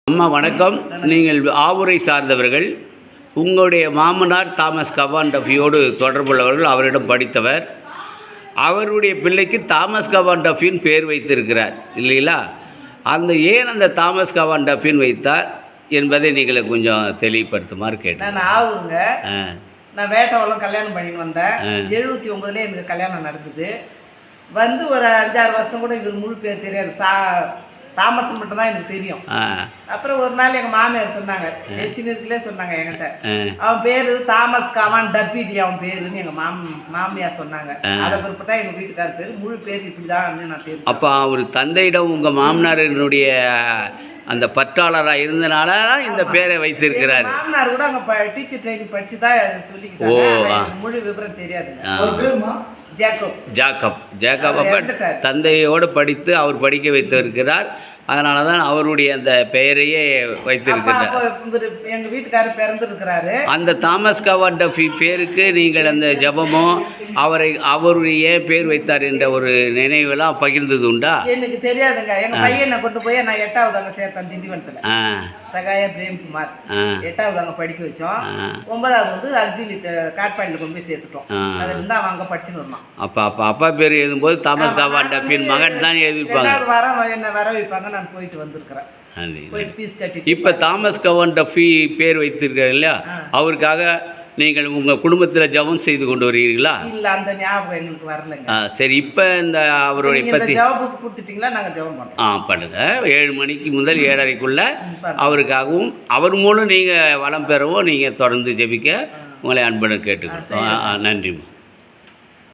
அம்மா வணக்கம். நீங்கள் ஆவூரை சார்ந்தவர்கள். உங்களுடைய மாமனார் தாமஸ் கவான் டஃபியோடு தொடர்புள்ளவர்கள். அவரிடம் படித்தவர். அவருடைய பிள்ளைக்கு தாமஸ் கவான் டஃபின்னு பேர் வைத்திருக்கிறார் இல்லைங்களா? ஏன் அந்த தாமஸ் கவான் டஃபின் வைத்தார் என்பதை நீங்கள் கொஞ்சம் தெளிவுபடுத்துமாறு கேட்டேன். நான் ஆவூருங்க. நான் வேட்டவளம் கல்யாணம் பண்ணின்னு வந்தேன். 79 எனக்கு கல்யாணம் நடந்தது. வந்து ஒரு 5-6 வருஷம் கூட இவர் முழு பேர் தெரியாது. தாமஸ் மட்டும் தான் எனக்கு தெரியும். அப்புறம் ஒரு நாள் எங்கள் மாமியார் சொன்னாங்க, சின்னர்களே சொன்னாங்க என்கிட்ட, அவன் பேர் தாமஸ் கவான் டப்பிடி அவன் பேருன்னு எங்கள் மாமியார் சொன்னாங்க. அதை பிறப்பு தான் எங்கள் வீட்டுக்கார் பேர், முழு பேர் இப்படி தான் நான் தெரியும். அப்போ அவர் தந்தையிடம் உங்கள் மாமனாரினுடைய அந்த பற்றாளராக இருந்தனால இந்த பேரை வைத்திருக்கிறார். மாமனார் கூட அங்கே டீச்சர் ட்ரைனிங் படித்து தான் சொல்லிக்கிட்டாங்க. முழு விவரம் தெரியாது. ஜேக்கப் அப்போ தந்தையோடு படித்து அவர் படிக்க வைத்திருக்கிறார். அதனால தான் அவருடைய அந்த பெயரையே வைத்திருக்கிறார். எங்கள் வீட்டுக்காரர் பிறந்திருக்கிறாரு. அந்த தாமஸ் கவான் டஃபி பேருக்கு நீங்கள் அந்த ஜபமோ அவருடைய பேர் வைத்தார் என்ற ஒரு நினைவெல்லாம் பகிர்ந்தது உண்டா? எனக்கு தெரியாதுங்க. எங்கள் பையனை கொண்டு போய் நான் 8வது அங்கே சேர்த்தேன் திண்டிவனத்தில். சகாயா பிரேம்குமார் 8வது அங்கே படிக்க வச்சோம். 9வது வந்து அர்ஜிலி காட்பாடியில் கொண்டு போய் சேர்த்துட்டோம். அதுலேருந்து அவன் அங்கே படிச்சுன்னு இருந்தான். அப்பா பேர் எழுதும்போது தாமஸ் கவான் டஃபின் மகன் தான் எழுதிப்பாங்க. 2வது வாரம் என்னை வர வைப்பாங்க. நான் போயிட்டு வந்திருக்கிறேன். போயிட்டு பீஸ் கட்டி. இப்போ தாமஸ் கவான் டஃபி பேர் வைத்திருக்காரு இல்லையா? அவருக்காக நீங்கள் உங்கள் குடும்பத்தில் ஜபம் செய்து கொண்டு வருகிறீர்களா? இல்லை, அந்த ஞாபகம் எங்களுக்கு வரலைங்க. சரி, இப்போ இந்த அவருடைய பற்றி ஜபம் கொடுத்துட்டிங்களா? நாங்கள் ஜபம் பண்ணுறோம். பண்ணுங்கள். 7 மணிக்கு முதல் 7:30க்குள்ளே அவருக்காகவும் அவர் மூலம் நீங்கள் வளம் பெறவும் நீங்கள் தொடர்ந்து ஜெபிக்க உங்களை அன்புடன் கேட்டுக்கிறோம். நன்றிம்மா.